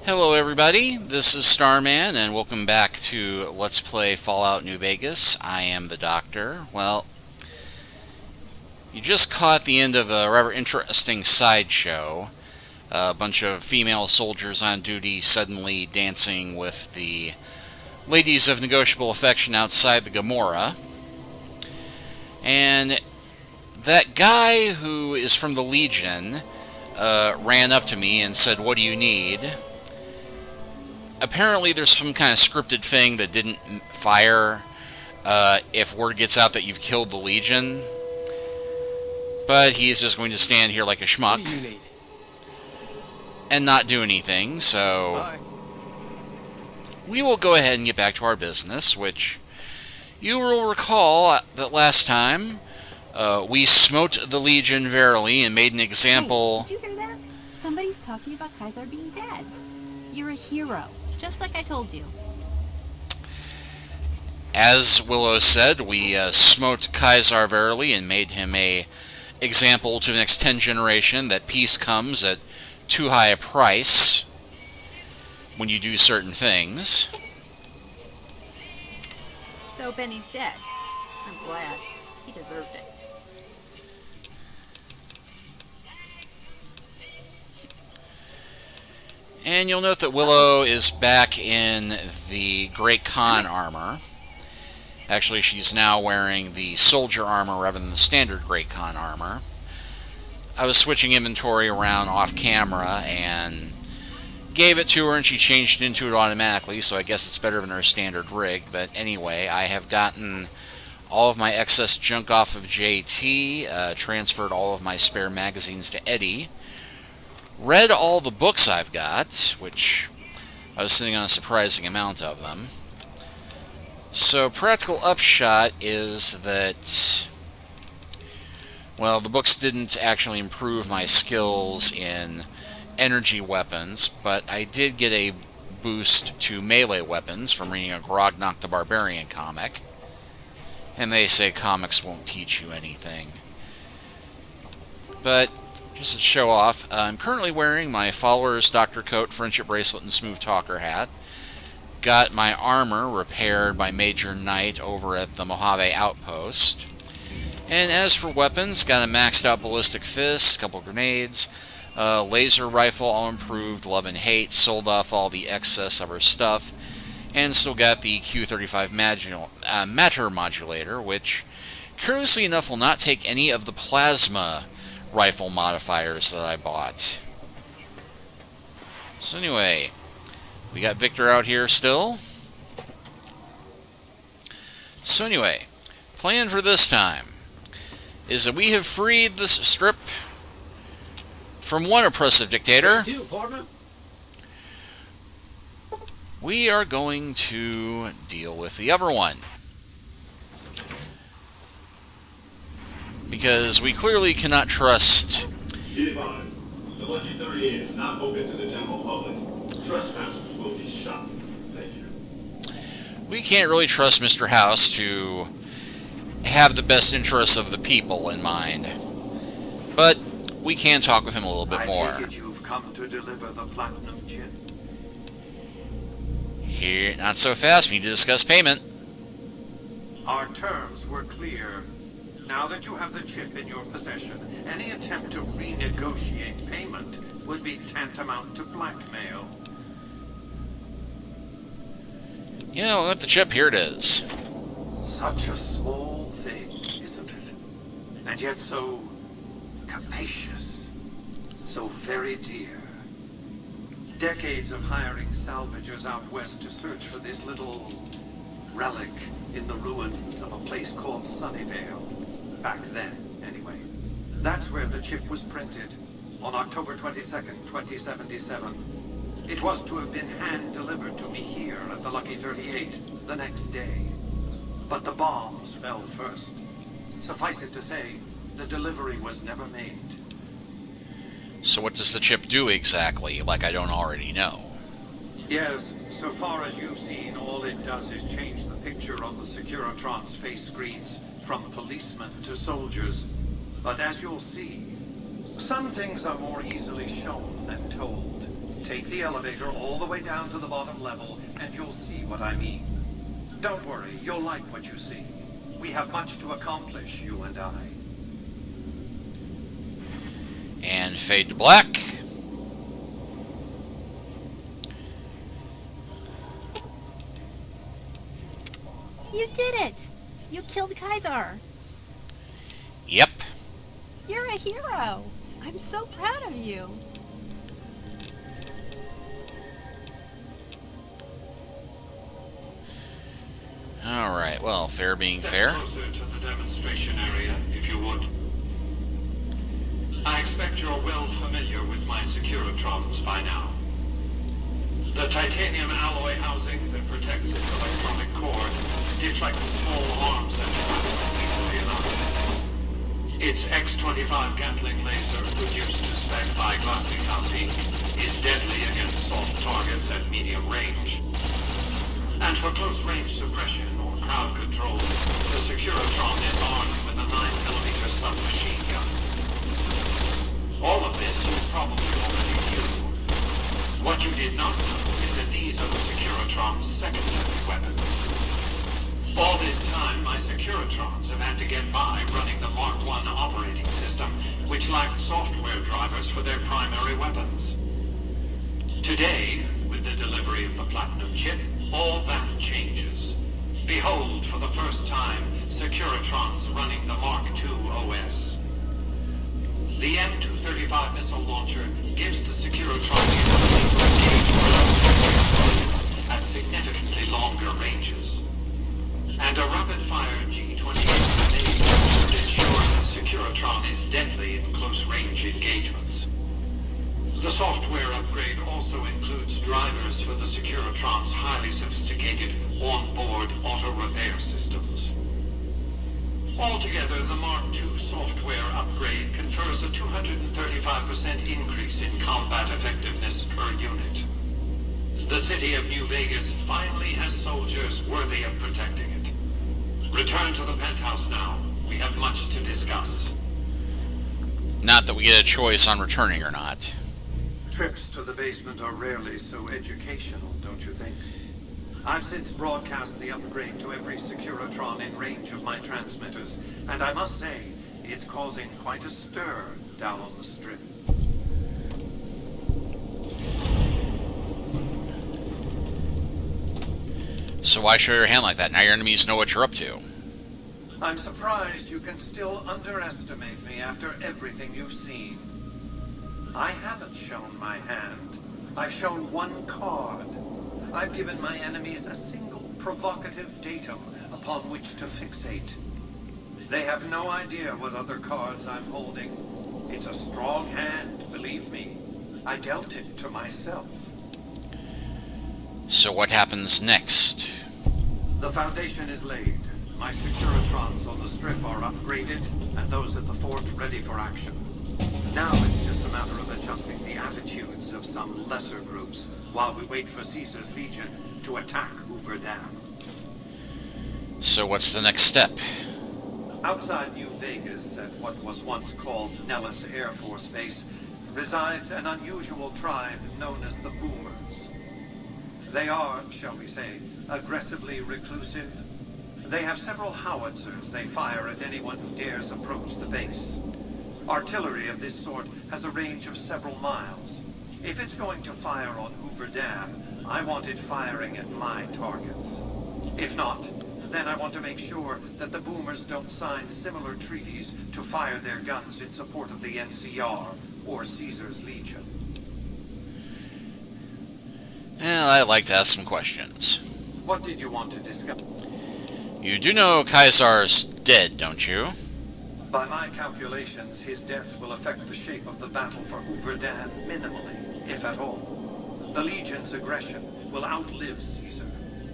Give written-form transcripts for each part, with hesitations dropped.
Hello everybody, this is Starman and welcome back to Let's Play Fallout New Vegas. I am the Doctor. Well, you just caught the end of a rather interesting sideshow. A bunch of female soldiers on duty suddenly dancing with the ladies of negotiable affection outside the Gomorrah. And that guy who is from the Legion ran up to me and said, "What do you need?" Apparently there's some kind of scripted thing that didn't fire if word gets out that you've killed the Legion. But he's just going to stand here like a schmuck What do you need? and not do anything, so Bye. we will go ahead and get back to our business, which you will recall that last time we smote the Legion verily and made an example. Hey, did you hear that? Somebody's talking about Kaiser being dead. You're a hero, just like I told you. As Willow said, we smote Kaiser verily and made him a example to the next 10 generation that peace comes at too high a price when you do certain things. So Benny's dead. I'm glad. He deserved it. And you'll note that Willow is back in the Great Khan armor. Actually, she's now wearing the soldier armor rather than the standard Great Khan armor. I was switching inventory around off camera and gave it to her and she changed into it automatically, so I guess it's better than her standard rig. But anyway, I have gotten all of my excess junk off of JT, transferred all of my spare magazines to Eddie, read all the books I've got, which I was sitting on a surprising amount of them. So, practical upshot is that, well, the books didn't actually improve my skills in energy weapons, but I did get a boost to melee weapons from reading a Grognok the Barbarian comic. And they say comics won't teach you anything. But just to show off, I'm currently wearing my Follower's Doctor Coat, Friendship Bracelet, and Smooth Talker hat. Got my armor repaired by Major Knight over at the Mojave Outpost. And as for weapons, got a maxed out Ballistic Fist, a couple grenades, laser rifle, all improved, love and hate, sold off all the excess of her stuff, and still got the Q35 matter modulator, which, curiously enough, will not take any of the plasma rifle modifiers that I bought. So anyway, we got Victor out here still. So anyway, plan for this time is that we have freed this strip from one oppressive dictator. We are going to deal with the other one. Because we clearly cannot trust... Be advised, the Lucky 38 is not open to the general public. Trespassers will be shot. Thank you. We can't really trust Mr. House to have the best interests of the people in mind. But we can talk with him a little bit more. I take it you've come to deliver the platinum chip. Here, not so fast. We need to discuss payment. Our terms were clear. Now that you have the chip in your possession, any attempt to renegotiate payment would be tantamount to blackmail. You know, with the chip, here it is. Such a small thing, isn't it? And yet so capacious, so very dear. Decades of hiring salvagers out west to search for this little relic in the ruins of a place called Sunnyvale. Back then, anyway. That's where the chip was printed, on October 22nd, 2077. It was to have been hand-delivered to me here at the Lucky 38 the next day. But the bombs fell first. Suffice it to say, the delivery was never made. So what does the chip do exactly, like I don't already know? Yes, so far as you've seen, all it does is change the picture on the Securitron's face screens from policemen to soldiers. But as you'll see, some things are more easily shown than told. Take the elevator all the way down to the bottom level, and you'll see what I mean. Don't worry, you'll like what you see. We have much to accomplish, you and I. And fade to black. You did it! You killed Kaiser! Yep. You're a hero! I'm so proud of you! Alright, well, fair being fair. Step closer to the demonstration area, if you would. I expect you're well familiar with my Securitrons by now. The titanium alloy housing that protects its electronic core deflects small arms and weapons easily enough. Its X-25 Gatling laser, produced to spec by Glassy, is deadly against soft targets at medium range. And for close-range suppression or crowd control, the Securitron is armed with a 9mm submachine gun. All of this you probably already knew. What you did not know is that these are the Securitron's secondary weapons. All this time, my Securitrons have had to get by running the Mark I operating system, which lacked software drivers for their primary weapons. Today, with the delivery of the Platinum chip, all that changes. Behold, for the first time, Securitrons running the Mark II OS. The M235 missile launcher gives the Securitron the ability to engage ground targets at significantly longer ranges. And a rapid-fire G28 grenade ensures the Securitron is deadly in close-range engagements. The software upgrade also includes drivers for the Securitron's highly sophisticated on-board auto-repair systems. Altogether, the Mark II software upgrade confers a 235% increase in combat effectiveness per unit. The city of New Vegas finally has soldiers worthy of protecting it. Return to the penthouse now. We have much to discuss. Not that we get a choice on returning or not. Trips to the basement are rarely so educational, don't you think? I've since broadcast the upgrade to every Securitron in range of my transmitters, and I must say, it's causing quite a stir down on the strip. So why show your hand like that? Now your enemies know what you're up to. I'm surprised you can still underestimate me after everything you've seen. I haven't shown my hand. I've shown one card. I've given my enemies a single provocative datum upon which to fixate. They have no idea what other cards I'm holding. It's a strong hand, believe me. I dealt it to myself. So what happens next? The foundation is laid. My Securitrons on the strip are upgraded, and those at the fort ready for action. Now it's just a matter of adjusting the attitudes of some lesser groups while we wait for Caesar's Legion to attack Hoover Dam. So what's the next step? Outside New Vegas, at what was once called Nellis Air Force Base, resides an unusual tribe known as the Boomers. They are, shall we say, aggressively reclusive. They have several howitzers they fire at anyone who dares approach the base. Artillery of this sort has a range of several miles. If it's going to fire on Hoover Dam, I want it firing at my targets. If not, then I want to make sure that the Boomers don't sign similar treaties to fire their guns in support of the NCR or Caesar's Legion. Well, I'd like to ask some questions. What did you want to discuss? You do know Caesar's dead, don't you? By my calculations, his death will affect the shape of the battle for Hoover Dam minimally, if at all. The Legion's aggression will outlive Caesar.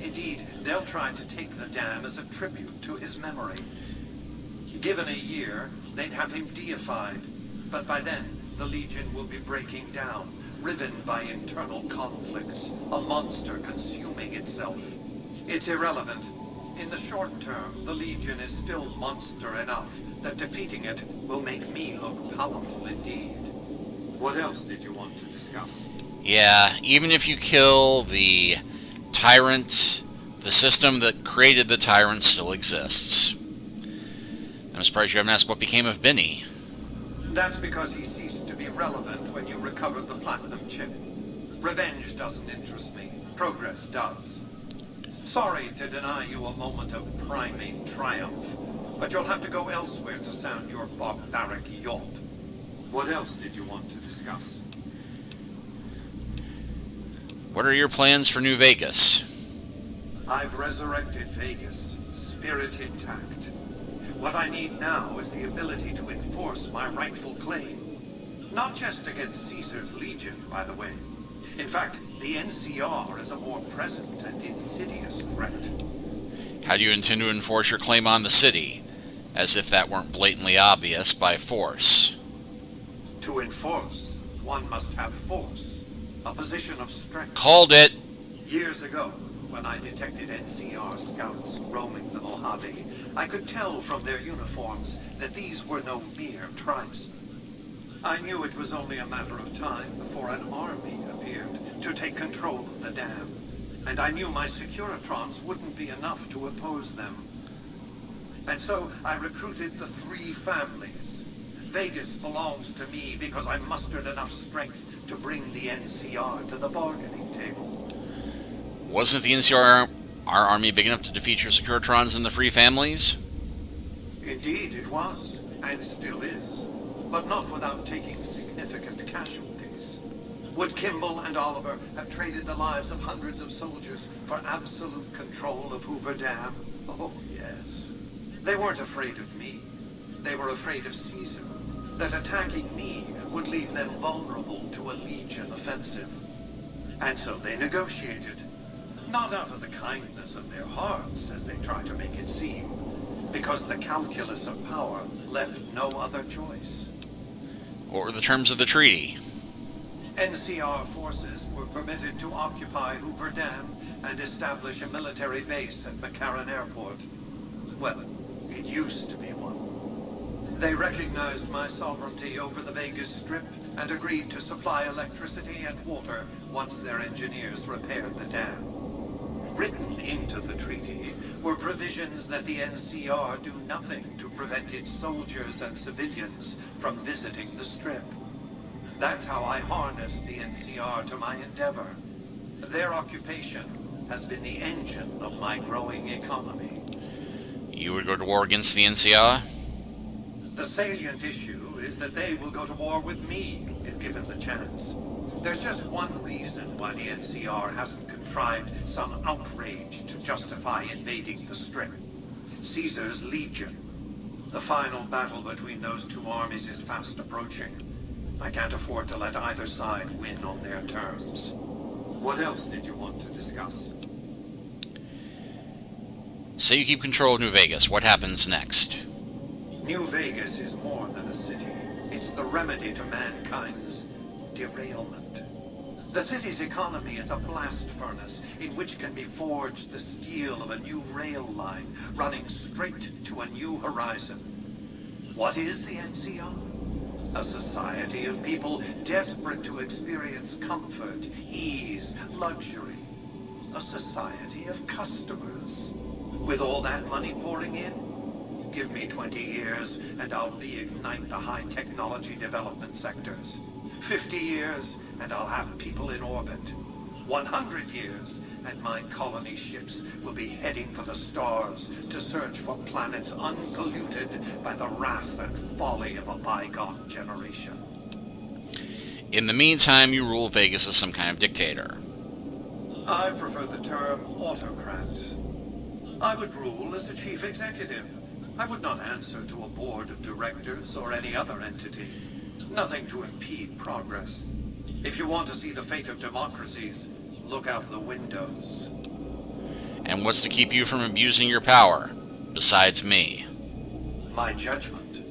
Indeed, they'll try to take the dam as a tribute to his memory. Given a year, they'd have him deified. But by then, the Legion will be breaking down, riven by internal conflicts, a monster consuming itself. It's irrelevant. In the short term, the Legion is still monster enough that defeating it will make me look powerful indeed. What else did you want to discuss? Yeah, even if you kill the tyrant, the system that created the tyrant still exists. I'm surprised you haven't asked what became of Benny. That's because he ceased to be relevant when you recovered the platinum chip. Revenge doesn't interest me. Progress does. Sorry to deny you a moment of primate triumph, but you'll have to go elsewhere to sound your barbaric yawp. What else did you want to discuss? What are your plans for New Vegas? I've resurrected Vegas, spirit intact. What I need now is the ability to enforce my rightful claim. Not just against Caesar's Legion, by the way. In fact, the NCR is a more present and insidious threat. How do you intend to enforce your claim on the city? As if that weren't blatantly obvious, by force. To enforce, one must have force. A position of strength. Called it! Years ago, when I detected NCR scouts roaming the Mojave, I could tell from their uniforms that these were no mere tribesmen. I knew it was only a matter of time before an army appeared to take control of the dam, and I knew my Securitrons wouldn't be enough to oppose them. And so I recruited the three families. Vegas belongs to me because I mustered enough strength to bring the NCR to the bargaining table. Wasn't the NCR our army big enough to defeat your Securitrons and the Free Families? Indeed it was, and still is, but not without taking significant casualties. Would Kimball and Oliver have traded the lives of hundreds of soldiers for absolute control of Hoover Dam? Oh, yes. They weren't afraid of me. They were afraid of Caesar, that attacking me would leave them vulnerable to a Legion offensive. And so they negotiated. Not out of the kindness of their hearts, as they try to make it seem, because the calculus of power left no other choice. What were the terms of the treaty? NCR forces were permitted to occupy Hoover Dam and establish a military base at McCarran Airport. Well, it used to be one. They recognized my sovereignty over the Vegas Strip and agreed to supply electricity and water once their engineers repaired the dam. Written into the treaty were provisions that the NCR do nothing to prevent its soldiers and civilians from visiting the Strip. That's how I harnessed the NCR to my endeavor. Their occupation has been the engine of my growing economy. You would go to war against the NCR? The salient issue is that they will go to war with me if given the chance. There's just one reason why the NCR hasn't contrived some outrage to justify invading the Strip. Caesar's Legion. The final battle between those two armies is fast approaching. I can't afford to let either side win on their terms. What else did you want to discuss? Say you keep control of New Vegas. What happens next? New Vegas is more than a city. It's the remedy to mankind's derailment. The city's economy is a blast furnace in which can be forged the steel of a new rail line running straight to a new horizon. What is the NCR? A society of people desperate to experience comfort, ease, luxury. A society of customers. With all that money pouring in, give me 20 years and I'll reignite the high technology development sectors. 50 years and I'll have people in orbit. 100 years and my colony ships will be heading for the stars to search for planets unpolluted by the wrath and folly of a bygone generation. In the meantime, you rule Vegas as some kind of dictator. I prefer the term autocrat. I would rule as a chief executive. I would not answer to a board of directors or any other entity. Nothing to impede progress. If you want to see the fate of democracies, look out the windows. And what's to keep you from abusing your power, besides me? My judgment.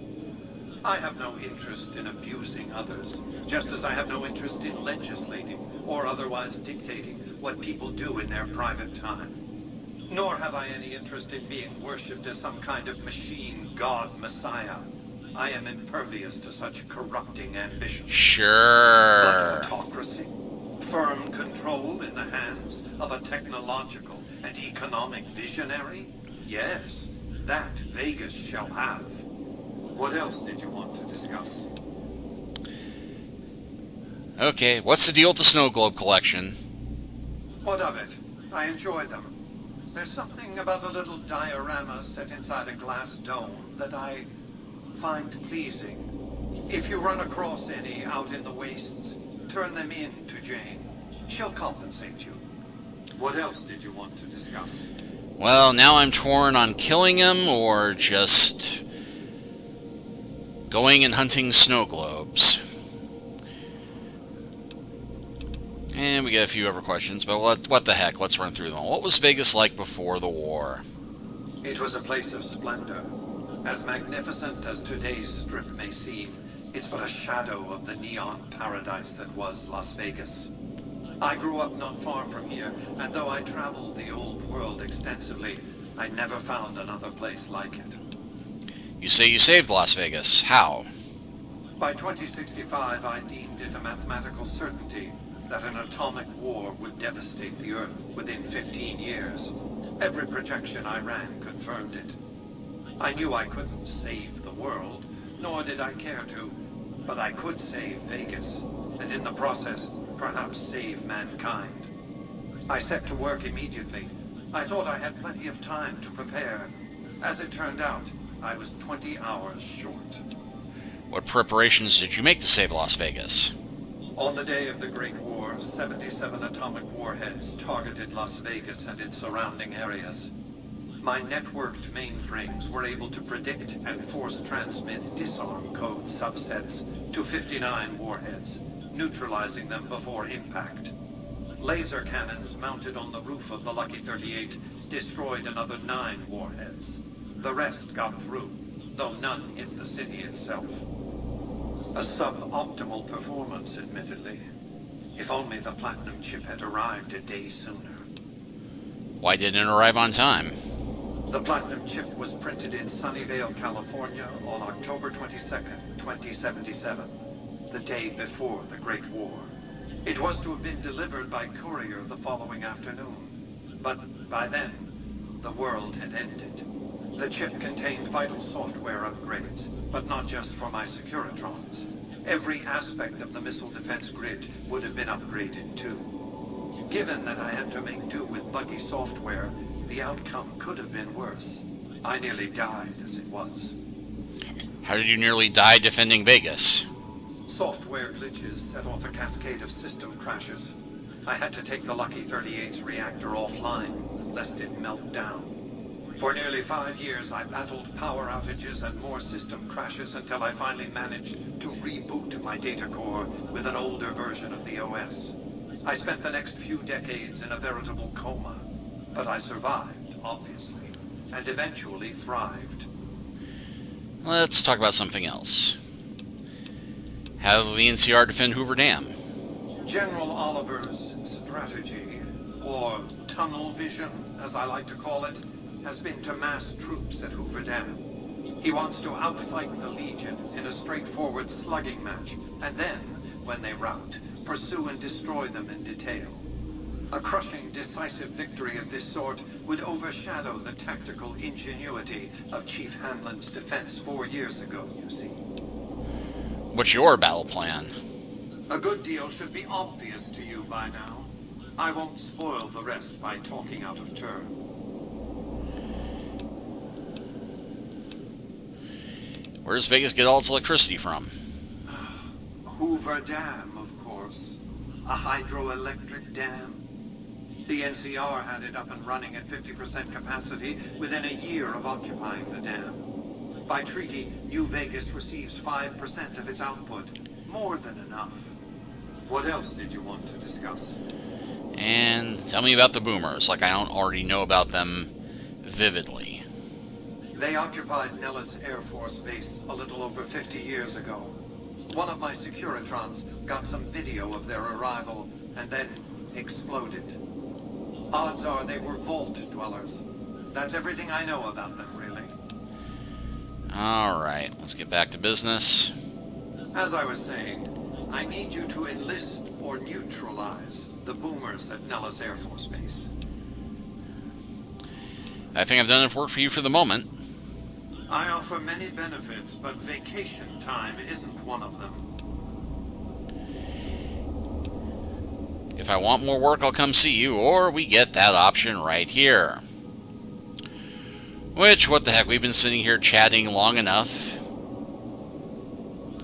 I have no interest in abusing others, just as I have no interest in legislating or otherwise dictating what people do in their private time. Nor have I any interest in being worshipped as some kind of machine god messiah. I am impervious to such corrupting ambitions. Sure. But autocracy? Firm control in the hands of a technological and economic visionary? Yes, that Vegas shall have. What else did you want to discuss? Okay, what's the deal with the snow globe collection? What of it? I enjoy them. There's something about a little diorama set inside a glass dome that I find pleasing. If you run across any out in the wastes, turn them in to Jane. She'll compensate you. What else did you want to discuss? Well, now I'm torn on killing him or just going and hunting snow globes. And we get a few other questions, but what the heck, let's run through them. What was Vegas like before the war? It was a place of splendor. As magnificent as today's strip may seem, it's but a shadow of the neon paradise that was Las Vegas. I grew up not far from here, and though I traveled the old world extensively, I never found another place like it. You say you saved Las Vegas. How? By 2065, I deemed it a mathematical certainty that an atomic war would devastate the Earth within 15 years. Every projection I ran confirmed it. I knew I couldn't save the world, nor did I care to, but I could save Vegas, and in the process, perhaps save mankind. I set to work immediately. I thought I had plenty of time to prepare. As it turned out, I was 20 hours short. What preparations did you make to save Las Vegas? On the day of the Great War, 77 atomic warheads targeted Las Vegas and its surrounding areas. My networked mainframes were able to predict and force transmit disarm code subsets to 59 warheads, neutralizing them before impact. Laser cannons mounted on the roof of the Lucky 38 destroyed another 9 warheads. The rest got through, though none hit the city itself. A suboptimal performance, admittedly. If only the platinum chip had arrived a day sooner. Why didn't it arrive on time? The platinum chip was printed in Sunnyvale, California on October 22nd, 2077, the day before the Great War. It was to have been delivered by courier the following afternoon, but by then, the world had ended. The chip contained vital software upgrades, but not just for my Securitrons. Every aspect of the missile defense grid would have been upgraded too. Given that I had to make do with buggy software, the outcome could have been worse. I nearly died as it was. How did you nearly die defending Vegas? Software glitches set off a cascade of system crashes. I had to take the Lucky 38's reactor offline, lest it melt down. For nearly 5 years, I battled power outages and more system crashes until I finally managed to reboot my data core with an older version of the OS. I spent the next few decades in a veritable coma, but I survived, obviously, and eventually thrived. Let's talk about something else. How did the NCR defend Hoover Dam? General Oliver's strategy, or tunnel vision, as I like to call it, has been to mass troops at Hoover Dam. He wants to outfight the Legion in a straightforward slugging match, and then, when they rout, pursue and destroy them in detail. A crushing, decisive victory of this sort would overshadow the tactical ingenuity of Chief Hanlon's defense 4 years ago, you see. What's your battle plan? A good deal should be obvious to you by now. I won't spoil the rest by talking out of turn. Where does Vegas get all its electricity from? Hoover Dam, of course. A hydroelectric dam. The NCR had it up and running at 50% capacity within a year of occupying the dam. By treaty, New Vegas receives 5% of its output. More than enough. What else did you want to discuss? And tell me about the boomers, like I don't already know about them vividly. They occupied Nellis Air Force Base a little over 50 years ago. One of my Securitrons got some video of their arrival and then exploded. Odds are they were vault dwellers. That's everything I know about them, really. Alright, let's get back to business. As I was saying, I need you to enlist or neutralize the boomers at Nellis Air Force Base. I think I've done enough work for you for the moment. I offer many benefits, but vacation time isn't one of them. If I want more work, I'll come see you, or we get that option right here. Which, what the heck, we've been sitting here chatting long enough.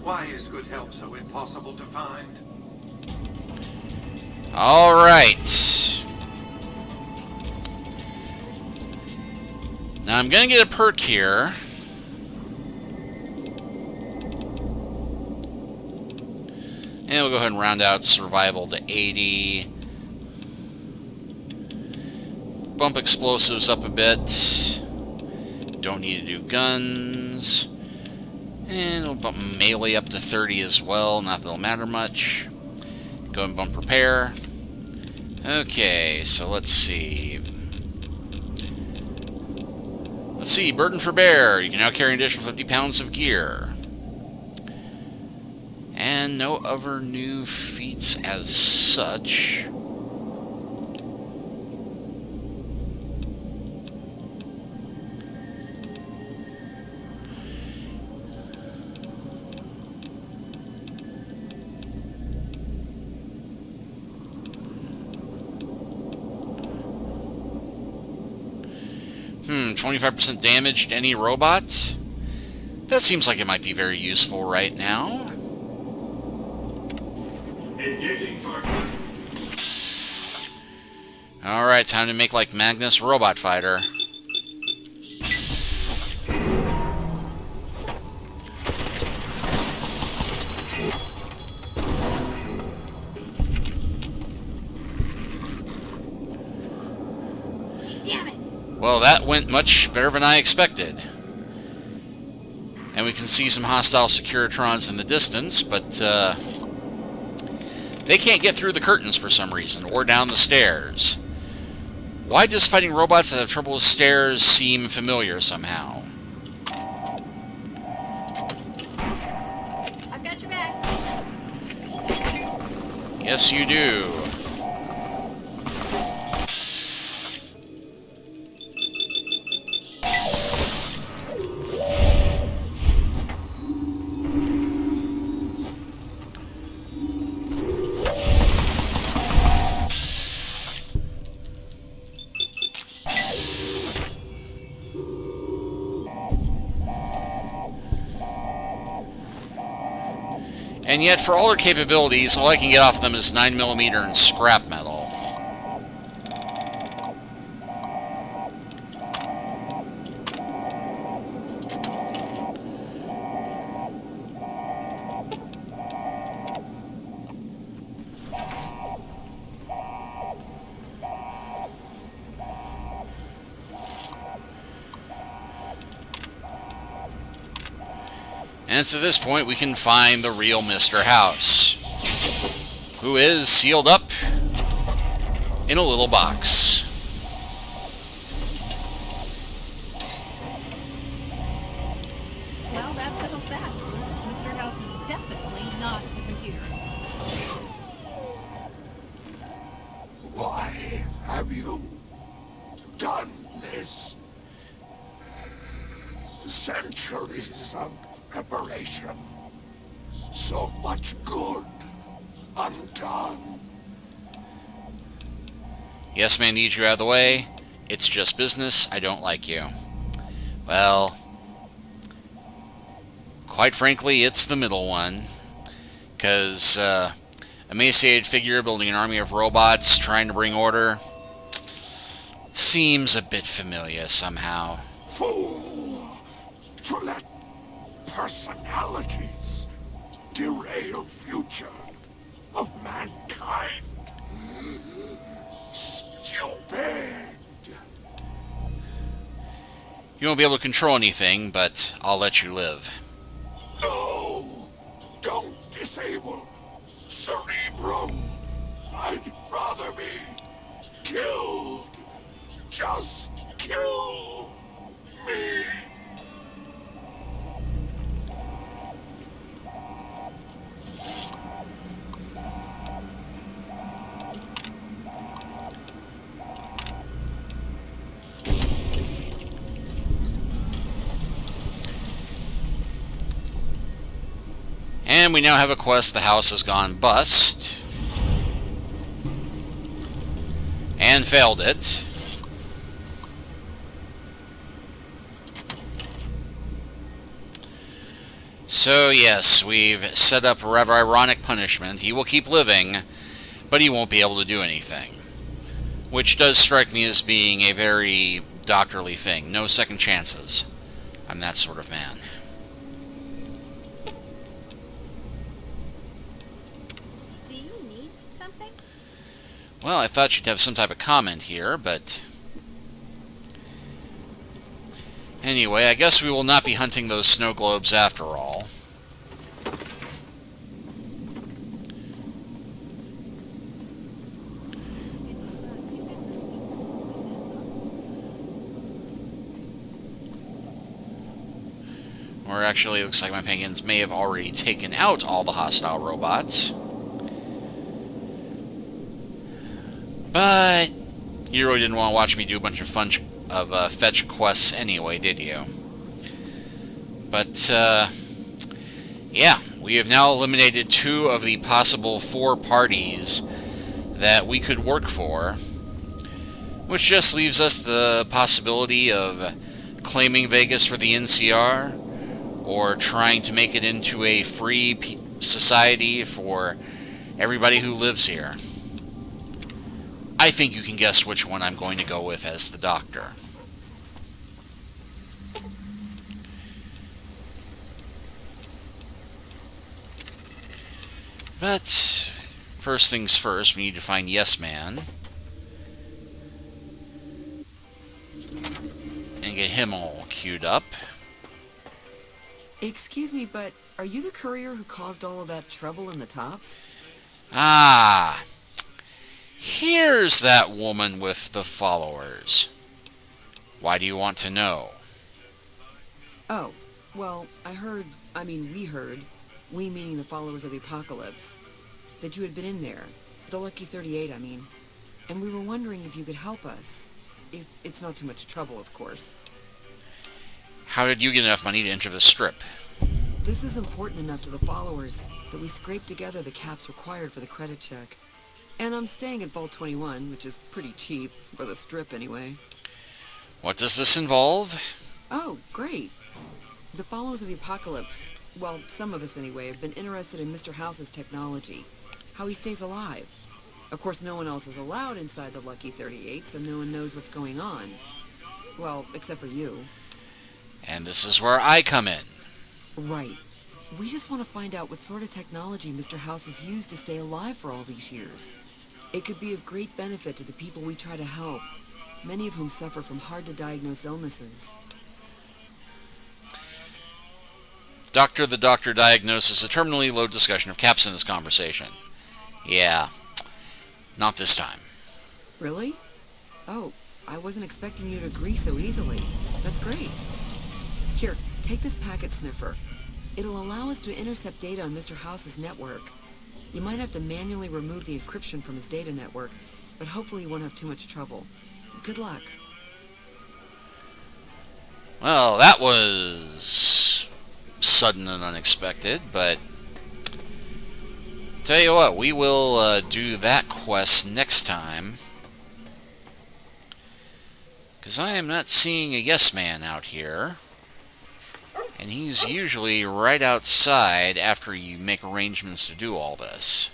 Why is good help so impossible to find? Alright. Now I'm going to get a perk here. And we'll go ahead and round out survival to 80. Bump explosives up a bit. Don't need to do guns. And we'll bump melee up to 30 as well. Not that it'll matter much. Go ahead and bump repair. Okay, so let's see. Let's see, burden for bear. You can now carry an additional 50 pounds of gear. And no other new feats as such. Hmm, 25% damage to any robot? That seems like it might be very useful right now. Engaging target. Alright, time to make like Magnus Robot Fighter. Damn it! Well, that went much better than I expected. And we can see some hostile Securitrons in the distance, but they can't get through the curtains for some reason, or down the stairs. Why does fighting robots that have trouble with stairs seem familiar somehow? I've got your back. Yes, you do. And yet, for all their capabilities, all I can get off them is 9mm and scrap metal. And so at this point, we can find the real Mr. House, who is sealed up in a little box. Well, that settles that. Mr. House is definitely not a computer. Why have you done this? Centuries of preparation. So much good undone. Yes, man, need you out of the way. It's just business. I don't like you. Well, quite frankly, it's the middle one. Because emaciated figure building an army of robots trying to bring order seems a bit familiar somehow. Fool! To let personalities derail future of mankind. Stupid! You won't be able to control anything, but I'll let you live. No! Don't disable Cerebrum! I'd rather be killed. Just kill me. And we now have a quest, the house has gone bust. And failed it. So yes, we've set up a rather ironic punishment. He will keep living, but he won't be able to do anything. Which does strike me as being a very doctorly thing. No second chances. I'm that sort of man. Do you need something? Well, I thought you'd have some type of comment here, but... Anyway, I guess we will not be hunting those snow globes after all. Or actually, it looks like my penguins may have already taken out all the hostile robots. But you really didn't want to watch me do a bunch of fetch quests anyway, did you? But, yeah, we have now eliminated 2 of the possible 4 parties that we could work for, which just leaves us the possibility of claiming Vegas for the NCR, or trying to make it into a free society for everybody who lives here. I think you can guess which one I'm going to go with as the Doctor. But, first things first, we need to find Yes Man. And get him all queued up. Excuse me, but are you the courier who caused all of that trouble in the tops? Ah, here's that woman with the followers. Why do you want to know? Oh, well, we heard, we meaning the followers of the apocalypse, that you had been in there, the Lucky 38, I mean, and we were wondering if you could help us. If it's not too much trouble, of course. How did you get enough money to enter the strip? This is important enough to the followers that we scraped together the caps required for the credit check. And I'm staying at Vault 21, which is pretty cheap, for the strip anyway. What does this involve? Oh, great. The followers of the apocalypse, well, some of us anyway, have been interested in Mr. House's technology, how he stays alive. Of course, no one else is allowed inside the Lucky 38, so no one knows what's going on. Well, except for you. And this is where I come in. Right. We just want to find out what sort of technology Mr. House has used to stay alive for all these years. It could be of great benefit to the people we try to help, many of whom suffer from hard-to-diagnose illnesses. Doctor the Doctor diagnoses a terminally low discussion of caps in this conversation. Yeah, not this time. Really? Oh, I wasn't expecting you to agree so easily. That's great. Here, take this packet sniffer. It'll allow us to intercept data on Mr. House's network. You might have to manually remove the encryption from his data network, but hopefully you won't have too much trouble. Good luck. Well, that was sudden and unexpected, but tell you what, we will do that quest next time, because I am not seeing a Yes Man out here, and he's usually right outside after you make arrangements to do all this.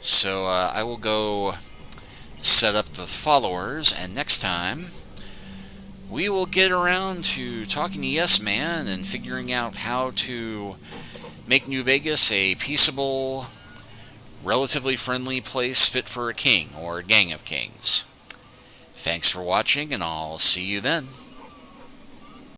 So I will go set up the followers, and next time we will get around to talking to Yes Man and figuring out how to make New Vegas a peaceable, relatively friendly place fit for a king or a gang of kings. Thanks for watching, and I'll see you then.